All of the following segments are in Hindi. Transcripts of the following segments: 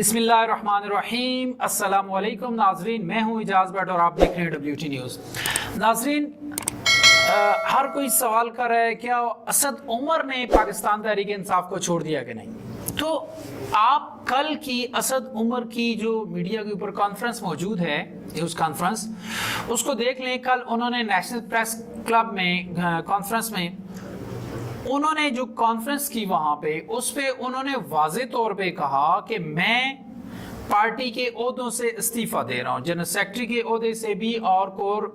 बिस्मिल्लाहिर्रहमानिर्रहीम। अस्सलामुअलैकुम नाजरीन, मैं हूँ इजाज़ भट्ट और आप देख रहे हैं WT न्यूज़। नाजरीन, हर कोई सवाल कर रहा है क्या असद उमर ने पाकिस्तान तहरीक इंसाफ को छोड़ दिया कि नहीं। तो आप कल की असद उमर की जो मीडिया के ऊपर कॉन्फ्रेंस मौजूद है, न्यूज़ कॉन्फ्रेंस, उसको देख लें। कल उन्होंने नेशनल प्रेस क्लब में कॉन्फ्रेंस में उन्होंने जो कॉन्फ्रेंस की वहां पे उस पे उन्होंने वाज़े तौर पे कहा कि मैं पार्टी के ओहदों से इस्तीफा दे रहा हूं, जनरल सेक्रेटरी के ओहदे से भी और कोर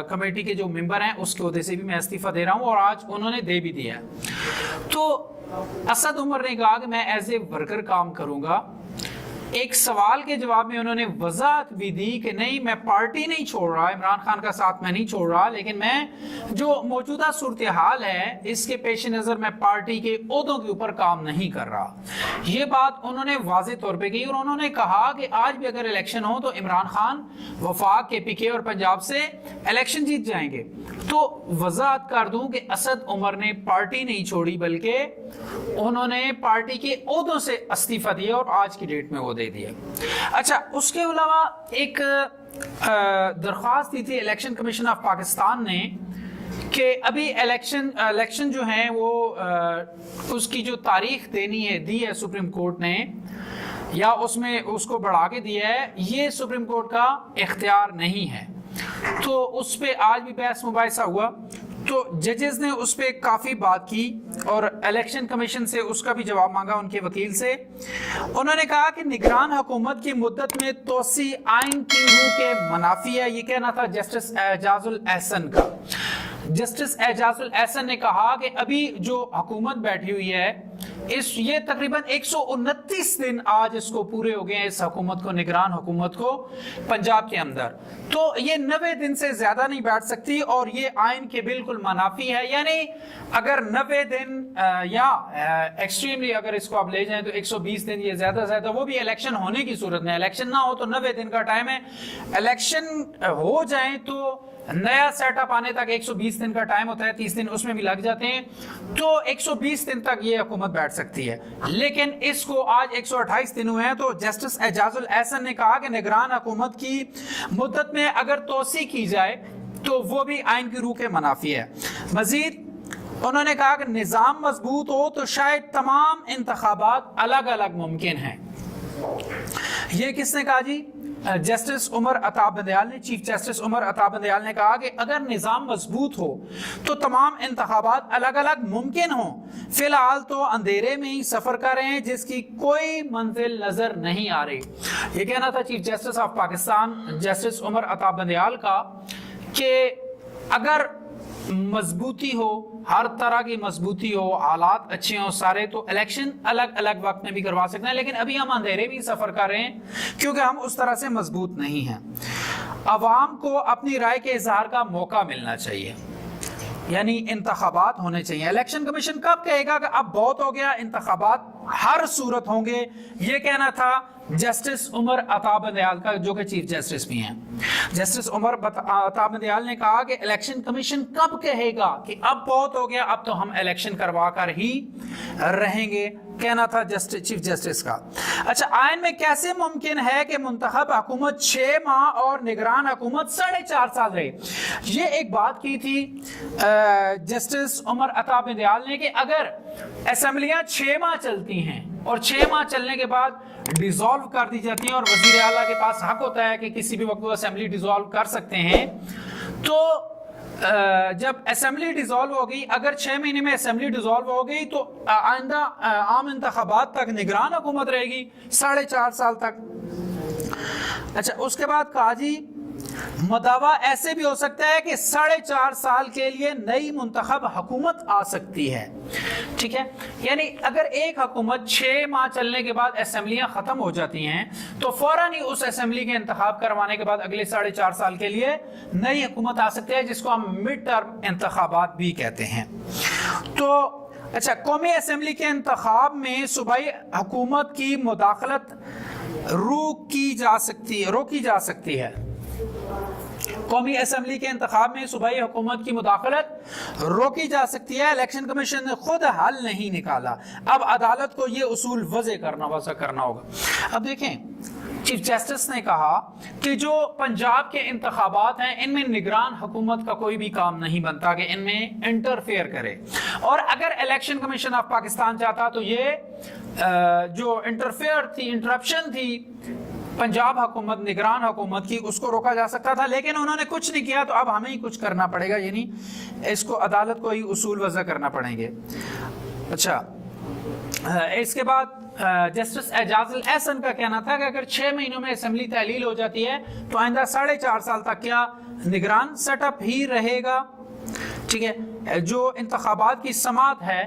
कमेटी के जो मेंबर हैं उसके ओहदे से भी मैं इस्तीफा दे रहा हूं, और आज उन्होंने दे भी दिया है। तो असद उमर ने कहा कि मैं एज ए वर्कर काम करूंगा। एक सवाल के जवाब में उन्होंने वजाहत भी दी कि नहीं, मैं पार्टी नहीं छोड़ रहा, इमरान खान का साथ मैं नहीं छोड़ रहा, लेकिन मैं जो मौजूदा सूरत हाल है इसके पेश नज़र मैं पार्टी के ओहदों के ऊपर काम नहीं कर रहा। ये बात उन्होंने वाज़े तौर पे की और उन्होंने कहा कि आज भी अगर इलेक्शन हो तो इमरान खान वफाक, KPK और पंजाब से इलेक्शन जीत जाएंगे। तो वजाहत कर दूं कि असद उमर ने पार्टी नहीं छोड़ी, बल्कि उन्होंने पार्टी के ओहदों से इस्तीफा दिया और आज की डेट में वो दे दिया। अच्छा, उसके अलावा एक दरख्वास्त दी थी इलेक्शन कमीशन ऑफ पाकिस्तान ने कि अभी इलेक्शन जो है वो उसकी जो तारीख दी है सुप्रीम कोर्ट ने, या उसमें उसको बढ़ा के दिया है, ये सुप्रीम कोर्ट का इख्तियार नहीं है। तो उस पर आज भी बहस मुबाहिसा हुआ। तो जजेस ने उस पर काफ़ी बात की और इलेक्शन कमीशन से उसका भी जवाब मांगा उनके वकील से। उन्होंने कहा कि निगरान हुकूमत की मुद्दत में तोसी आइन की रूह के मनाफी है। ये कहना था जस्टिस एजाजुल एहसन का। जस्टिस एजाजुल एहसन ने कहा कि अभी जो हुकूमत बैठी हुई है ये तकरीबन 129 दिन आज इसको पूरे हो गए हैं, इस हुकूमत को, निगरान हुकूमत को पंजाब के अंदर। तो ये 90 दिन से ज्यादा नहीं बैठ सकती और ये आइन के बिल्कुल मनाफी है। यानी अगर 90 दिन या एक्सट्रीमली अगर इसको आप ले जाएं तो 120 दिन, ये ज्यादा से ज्यादा, वो भी इलेक्शन होने की सूरत में। इलेक्शन ना हो तो 90 दिन का टाइम है, इलेक्शन हो जाए तो नया सेटअप आने तक 120 दिन का टाइम होता है, 30 दिन उसमें भी लग जाते हैं। तो 120 दिन तक ये हुकूमत बैठ सकती है, लेकिन इसको आज 128 दिन हुए हैं। तो जस्टिस एजाजुल एहसन ने कहा कि निगरान हुकूमत की मुद्दत में अगर तोसी की जाए तो वो भी आइन की रूह के मनाफी है। मजीद उन्होंने कहा कि निज़ाम मजबूत हो तो शायद तमाम इंतखाबात अलग अलग मुमकिन हैं। ये किसने कहा जी? जस्टिस उमर अता बंदयाल ने, चीफ जस्टिस उमर अता बंदयाल ने कहा कि अगर निज़ाम मजबूत हो तो तमाम इंतखाबात अलग अलग मुमकिन हो। फिलहाल तो अंधेरे में ही सफर कर रहे हैं जिसकी कोई मंजिल नजर नहीं आ रही। ये कहना था chief justice of Pakistan justice Umar Ata Bandial का कि अगर मजबूती हो, हर तरह की मजबूती हो, हालात अच्छे हो सारे, तो इलेक्शन अलग अलग वक्त में भी करवा सकते हैं। लेकिन अभी हम अंधेरे में सफर कर रहे हैं क्योंकि हम उस तरह से मजबूत नहीं हैं। अवाम को अपनी राय के इजहार का मौका मिलना चाहिए, यानी इंतखाबात होने चाहिए। इलेक्शन कमीशन कब कहेगा कि अब बहुत हो गया, इंतखाबात हर सूरत होंगे। ये कहना था जस्टिस उमर अता बंदयाल का, जो कि चीफ जस्टिस भी हैं। जस्टिस उमर अता बंदयाल ने कहा कि इलेक्शन कमीशन कब कहेगा कि अब बहुत हो गया, अब तो हम इलेक्शन करवा कर ही रहेंगे, कहना था चीफ जस्टिस का। अच्छा, आइन में कैसे मुमकिन है कि मुंतखब हुकूमत 6 माह और निगरान हुकूमत 4.5 साल रहे? ये एक बात की थी जस्टिस उमर अता बंदयाल ने कि अगर असेंबलियां 6 माह चलती हैं और 6 माह चलने के बाद डिसॉल्व कर दी जाती हैं और वजीर आला के पास हक होता है कि किसी भी वक्त वो असेंबली डिसॉल्व कर सकते हैं, तो जब असेंबली डिसॉल्व हो गई, अगर 6 महीने में असेंबली डिसॉल्व हो गई तो आइंदा आम इंतखाबात तक निगरान हुकूमत रहेगी 4.5 साल तक। अच्छा, उसके बाद कहा जी मदावा ऐसे भी हो सकता है कि 4.5 साल के लिए नई मुंतखब हुकूमत आ सकती है। ठीक है, यानी अगर एक हुकूमत 6 माह चलने के बाद असेंबलियां खत्म हो जाती हैं तो फौरन ही उस असेंबली के इंतखाब करवाने के बाद अगले 4.5 साल के लिए नई हुकूमत आ सकती है, जिसको हम मिड टर्म इंतखाबात भी कहते हैं। तो अच्छा, कौमी असेंबली के इंतखाब में सूबाई हुकूमत की मुदाखलत रोकी जा सकती है। कौमी असम्बली के इंतखाब में सूबाई हुकूमत की मुदाखलत रोकी जा सकती है। इलेक्शन कमीशन ने खुद हल नहीं निकाला, अब अदालत को यह उसूल वज़े करना होगा। अब देखें, चीफ जस्टिस ने कहा कि जो पंजाब के इंतखाबात हैं इनमें निगरान हुकूमत का कोई भी काम नहीं बनता कि इनमें इंटरफेयर करे, और अगर इलेक्शन कमीशन ऑफ पाकिस्तान चाहता तो ये जो इंटरप्शन थी पंजाब हुकूमत, निगरान हुकूमत की, उसको रोका जा सकता था, लेकिन उन्होंने कुछ नहीं किया, तो अब हमें ही कुछ करना पड़ेगा, यानी इसको अदालत को ही उसूल वज़ा करना पड़ेंगे। अच्छा, इसके बाद जस्टिस एजाजुल एहसन का कहना था कि अगर 6 महीनों में असेंबली तहलील हो जाती है तो आइंदा 4.5 साल तक क्या निगरान सेटअप ही रहेगा। ठीक है, जो इंतखाबात की समात है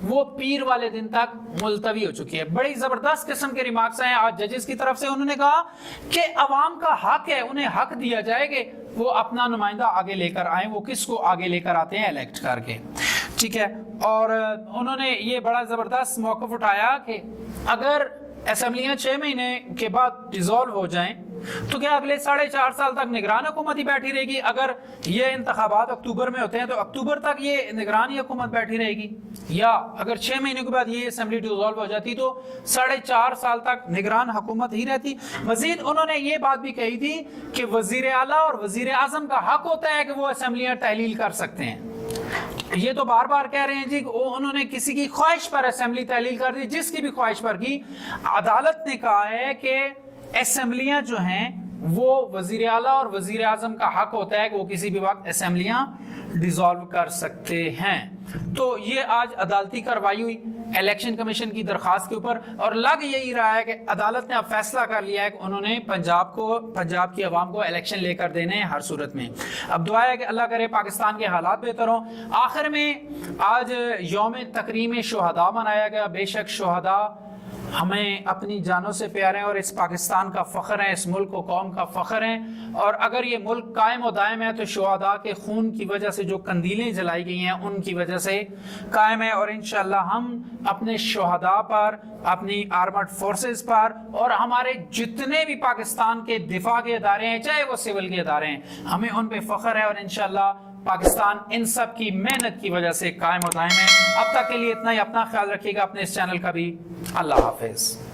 वो पीर वाले दिन तक मुलतवी हो चुकी है। बड़ी जबरदस्त किस्म के रिमार्क्स हैं आज जजेस की तरफ से। उन्होंने कहा कि अवाम का हक है, उन्हें हक दिया जाए कि वो अपना नुमाइंदा आगे लेकर आए। वो किसको आगे लेकर आते हैं? इलेक्ट करके। ठीक है, और उन्होंने ये बड़ा जबरदस्त मौक़िफ़ उठाया कि अगर असेंबलियां 6 महीने के बाद डिसॉल्व हो जाएं तो क्या अगले 4.5 साल तक निगरान हुकूमत ही बैठी रहेगी? अगर ये इंतखाबात अक्टूबर में होते हैं तो अक्टूबर तक ये निगरानी हुकूमत बैठी रहेगी, या अगर 6 महीने के बाद ये असेंबली डिसॉल्व हो जाती तो 4.5 साल तक निगरान हुकूमत ही रहती। मजीद उन्होंने ये बात भी कही थी कि वजीर आला और वजीर आजम का हक होता है कि वो असेंबलियां तहलील कर सकते हैं। ये तो बार बार कह रहे हैं जी, उन्होंने किसी की ख्वाहिश पर असेंबली तहलील कर दी, जिसकी भी ख्वाहिश पर की। अदालत ने कहा है कि असेंबलियां जो हैं वो वजीर आला और वजीर आजम का हक होता है कि वो किसी भी वक्त असेंबलियां डिसॉल्व कर सकते हैं। तो ये आज अदालती कार्रवाई हुई इलेक्शन कमीशन की दरखास्त के ऊपर, और लग यही रहा है कि अदालत ने अब फैसला कर लिया है कि उन्होंने पंजाब की आवाम को इलेक्शन लेकर देने हैं हर सूरत में। अब दुआ है कि अल्लाह करे पाकिस्तान के हालात बेहतर हों। आखिर में आज यौम तकरीम शुहदा मनाया गया। बेशक शुहदा हमें अपनी जानों से प्यारे हैं और इस पाकिस्तान का फ़ख्र है, इस मुल्क को कौम का फ़ख्र है, और अगर ये मुल्क कायम और दायम है तो शुहदा के खून की वजह से जो कंदीलें जलाई गई हैं उनकी वजह से कायम है। और इंशाअल्लाह हम अपने शुहदा पर, अपनी आर्मड फोर्सेस पर, और हमारे जितने भी पाकिस्तान के दिफा के इदारे हैं, चाहे वो सिविल के इदारे हैं, हमें उन पर फ़ख्र है, और इंशाअल्लाह पाकिस्तान इन सब की मेहनत की वजह से कायम और दायम है। अब तक के लिए इतना ही। अपना ख्याल रखिएगा, अपने इस चैनल का भी। अल्लाह हाफिज।